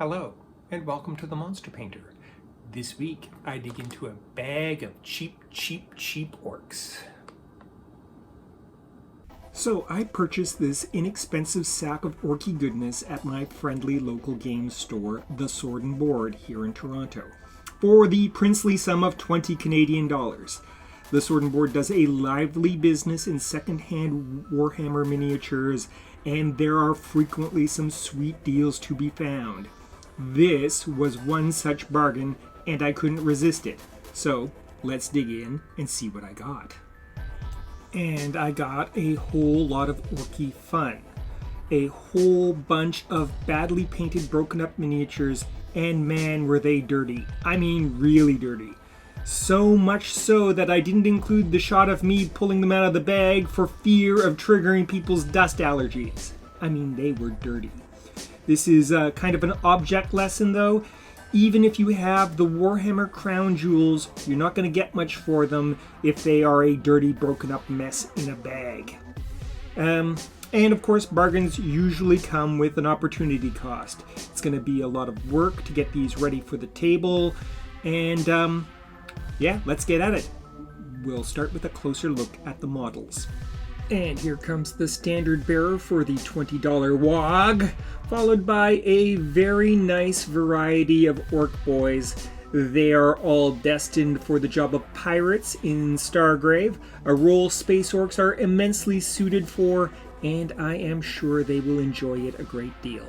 Hello, and welcome to the Monster Painter. This week, I dig into a bag of cheap orks. So I purchased this inexpensive sack of orky goodness at my friendly local games store, The Sword and Board, here in Toronto, for the princely sum of 20 Canadian dollars. The Sword and Board does a lively business in second-hand Warhammer miniatures, and there are frequently some sweet deals to be found. This was one such bargain, and I couldn't resist it. So let's dig in and see what I got. And I got a whole lot of orky fun. A whole bunch of badly painted, broken up miniatures, and man were they dirty. I mean really dirty. So much so that I didn't include the shot of me pulling them out of the bag for fear of triggering people's dust allergies. I mean, they were dirty. This is kind of an object lesson though. Even if you have the Warhammer crown jewels, you're not going to get much for them if they are a dirty, broken up mess in a bag. And of course, bargains usually come with an opportunity cost. It's going to be a lot of work to get these ready for the table. And yeah, let's get at it. We'll start with a closer look at the models. And here comes the standard bearer for the $20 Waaagh, followed by a very nice variety of Ork Boyz. They are all destined for the job of pirates in Stargrave, a role space orks are immensely suited for, and I am sure they will enjoy it a great deal.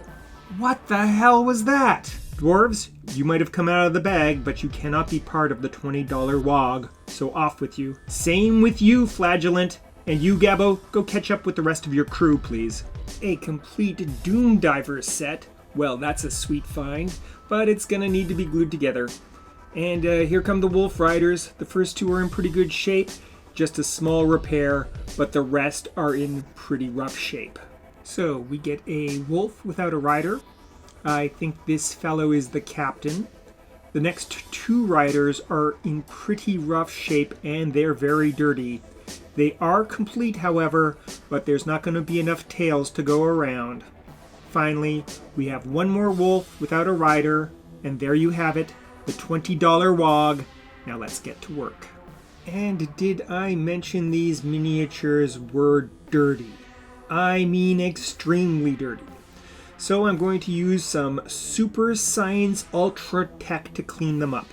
What the hell was that? Dwarves, you might have come out of the bag, but you cannot be part of the $20 Waaagh, so off with you. Same with you, Flagellant. And you, Gabbo, go catch up with the rest of your crew, please. A complete Doom Diver set. Well, that's a sweet find, but it's gonna need to be glued together. And here come the Wolf Riders. The first two are in pretty good shape. Just a small repair, but the rest are in pretty rough shape. So we get a wolf without a rider. I think this fellow is the captain. The next two riders are in pretty rough shape and they're very dirty. They are complete, however, but there's not going to be enough tails to go around. Finally, we have one more wolf without a rider, and there you have it, the $20 Waaagh. Now let's get to work. And did I mention these miniatures were dirty? I mean extremely dirty. So I'm going to use some Super Science Ultra Tech to clean them up.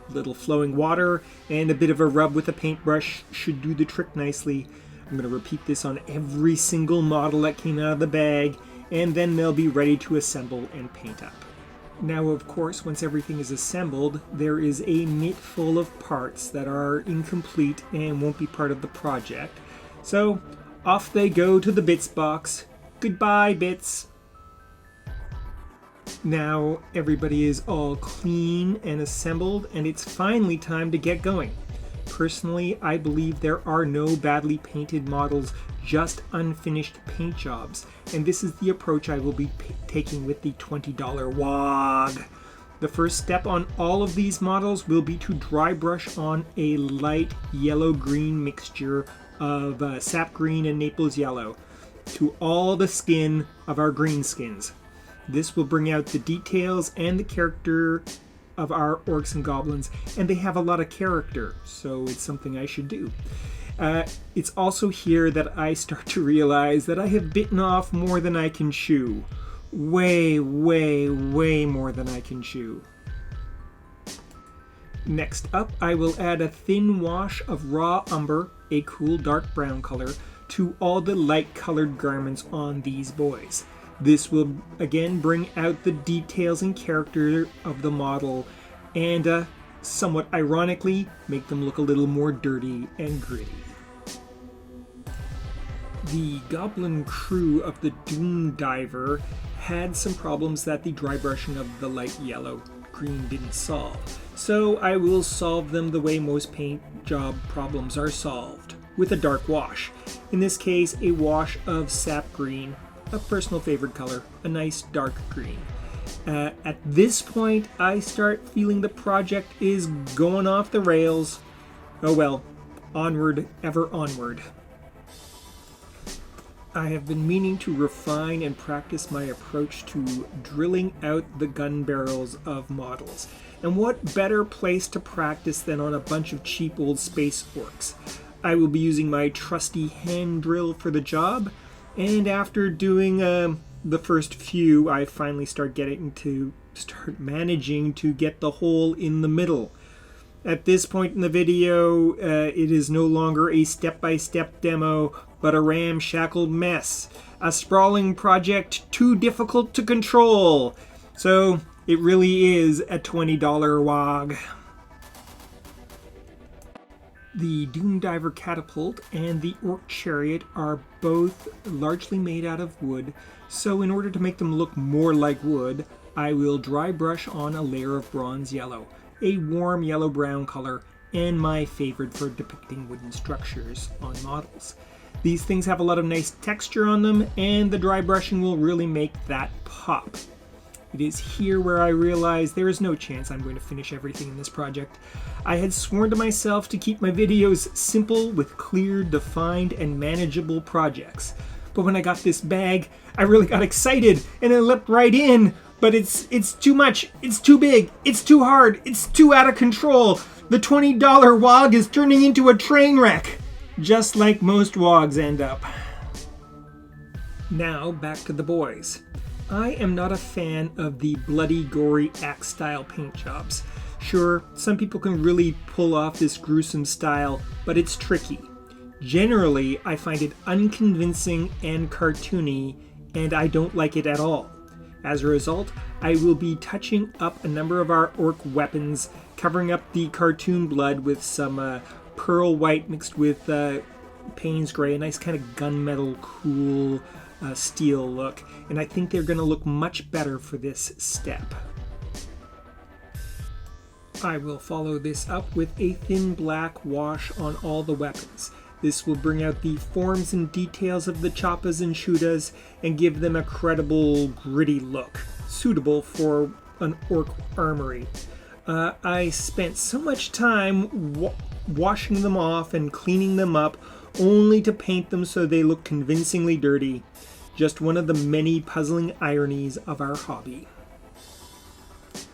A little flowing water and a bit of a rub with a paintbrush should do the trick nicely. I'm going to repeat this on every single model that came out of the bag, and then they'll be ready to assemble and paint up. Now, of course, once everything is assembled, there is a mitt full of parts that are incomplete and won't be part of the project. So off they go to the bits box. Goodbye, bits. Now everybody is all clean and assembled, and it's finally time to get going. Personally, I believe there are no badly painted models, just unfinished paint jobs, and this is the approach I will be taking with the $20 Waaagh. The first step on all of these models will be to dry brush on a light yellow-green mixture of sap green and Naples yellow to all the skin of our green skins. This will bring out the details and the character of our orcs and goblins, and they have a lot of character, so it's something I should do. It's also here that I start to realize that I have bitten off more than I can chew. Way more than I can chew. Next up, I will add a thin wash of raw umber, a cool dark brown color, to all the light colored garments on these boys. This will again bring out the details and character of the model and somewhat ironically make them look a little more dirty and gritty. The goblin crew of the Doom Diver had some problems that the dry brushing of the light yellow green didn't solve. So I will solve them the way most paint job problems are solved, with a dark wash. In this case, a wash of sap green, a personal favorite color, a nice dark green. At this point, I start feeling the project is going off the rails. Oh well, onward, ever onward. I have been meaning to refine and practice my approach to drilling out the gun barrels of models. And what better place to practice than on a bunch of cheap old space orks? I will be using my trusty hand drill for the job, and after doing the first few, I finally start managing to get the hole in the middle. At this point in the video, it is no longer a step-by-step demo, but a ramshackled mess. A sprawling project too difficult to control. So it really is a $20 Waaagh. The Doom Diver catapult and the Ork chariot are both largely made out of wood, so in order to make them look more like wood, I will dry brush on a layer of bronze yellow, a warm yellow-brown color, and my favorite for depicting wooden structures on models. These things have a lot of nice texture on them, and the dry brushing will really make that pop. It is here where I realize there is no chance I'm going to finish everything in this project. I had sworn to myself to keep my videos simple with clear, defined, and manageable projects. But when I got this bag, I really got excited, and I leapt right in. But it's too much, it's too big, it's too hard, it's too out of control. The $20 Waaagh is turning into a train wreck, just like most Waaghs end up. Now back to the boys. I am not a fan of the bloody, gory axe-style paint jobs. Sure, some people can really pull off this gruesome style, but it's tricky. Generally, I find it unconvincing and cartoony, and I don't like it at all. As a result, I will be touching up a number of our ork weapons, covering up the cartoon blood with some pearl white mixed with Payne's gray, a nice kind of gunmetal, cool steel look. And I think they're going to look much better for this step. I will follow this up with a thin black wash on all the weapons. This will bring out the forms and details of the choppas and shootas and give them a credible, gritty look, suitable for an ork armory. I spent so much time washing them off and cleaning them up, only to paint them so they look convincingly dirty. Just one of the many puzzling ironies of our hobby.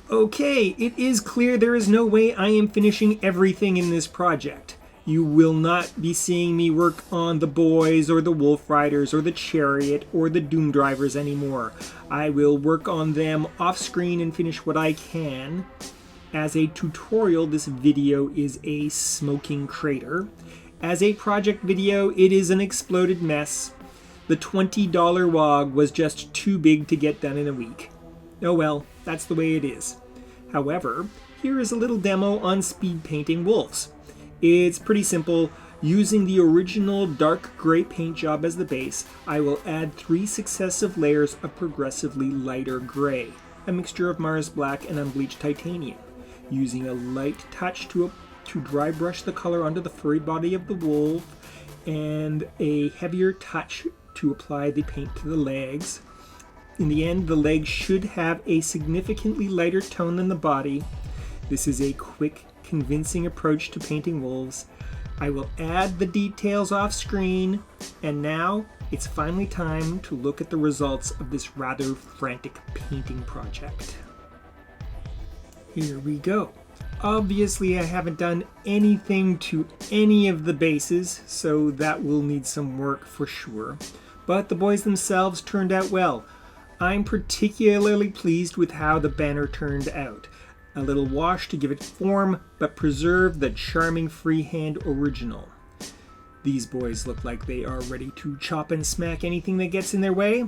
Okay, it is clear there is no way I am finishing everything in this project. You will not be seeing me work on the boys or the wolf riders or the chariot or the doom drivers anymore. I will work on them off screen and finish what I can. As a tutorial, this video is a smoking crater. As a project video, it is an exploded mess. The $20 Waaagh was just too big to get done in a week. Oh well, that's the way it is. However, here is a little demo on speed painting wolves. It's pretty simple. Using the original dark gray paint job as the base, I will add 3 successive layers of progressively lighter gray, a mixture of Mars black and unbleached titanium. Using a light touch to dry brush the color onto the furry body of the wolf, and a heavier touch to apply the paint to the legs. In the end, the legs should have a significantly lighter tone than the body. This is a quick, convincing approach to painting wolves. I will add the details off screen, and now it's finally time to look at the results of this rather frantic painting project. Here we go. Obviously I haven't done anything to any of the bases, so that will need some work for sure. But the boys themselves turned out well. I'm particularly pleased with how the banner turned out. A little wash to give it form, but preserve the charming freehand original. These boys look like they are ready to chop and smack anything that gets in their way.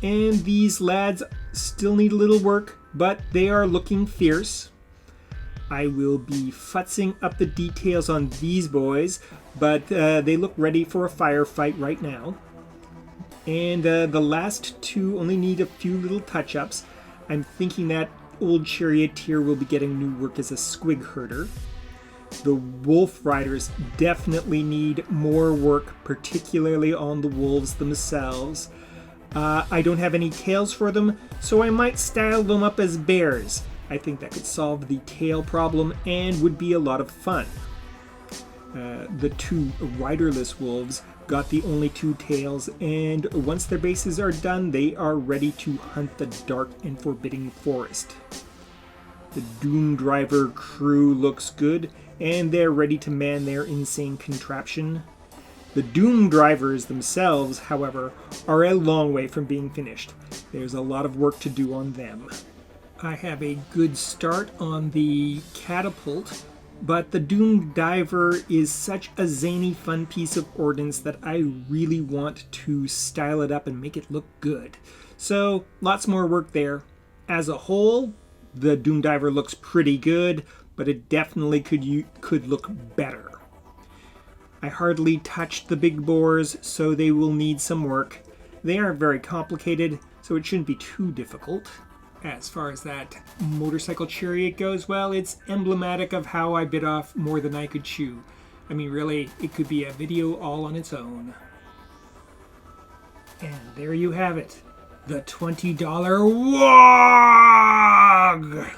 And these lads still need a little work, but they are looking fierce. I will be futzing up the details on these boys, but they look ready for a firefight right now. And the last two only need a few little touch-ups. I'm thinking that old charioteer will be getting new work as a squig herder. The wolf riders definitely need more work, particularly on the wolves themselves. I don't have any tails for them, so I might style them up as bears. I think that could solve the tail problem and would be a lot of fun. The two riderless wolves got the only 2 tails, and once their bases are done, they are ready to hunt the dark and forbidding forest. The Doom Driver crew looks good, and they're ready to man their insane contraption. The Doom Drivers themselves, however, are a long way from being finished. There's a lot of work to do on them. I have a good start on the catapult, but the Doom Diver is such a zany, fun piece of ordnance that I really want to style it up and make it look good. So, lots more work there. As a whole, the Doom Diver looks pretty good, but it definitely could look better. I hardly touched the big boars, so they will need some work. They aren't very complicated, so it shouldn't be too difficult. As far as that motorcycle chariot goes, well, it's emblematic of how I bit off more than I could chew. I mean, really, it could be a video all on its own. And there you have it. The $20 Waaagh!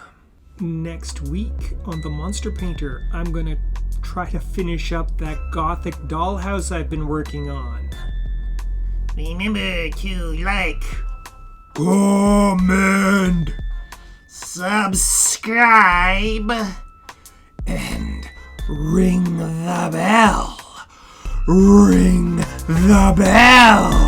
Next week on The Monster Painter, I'm going to try to finish up that gothic dollhouse I've been working on. Remember to like, comment, subscribe, and ring the bell. Ring the bell.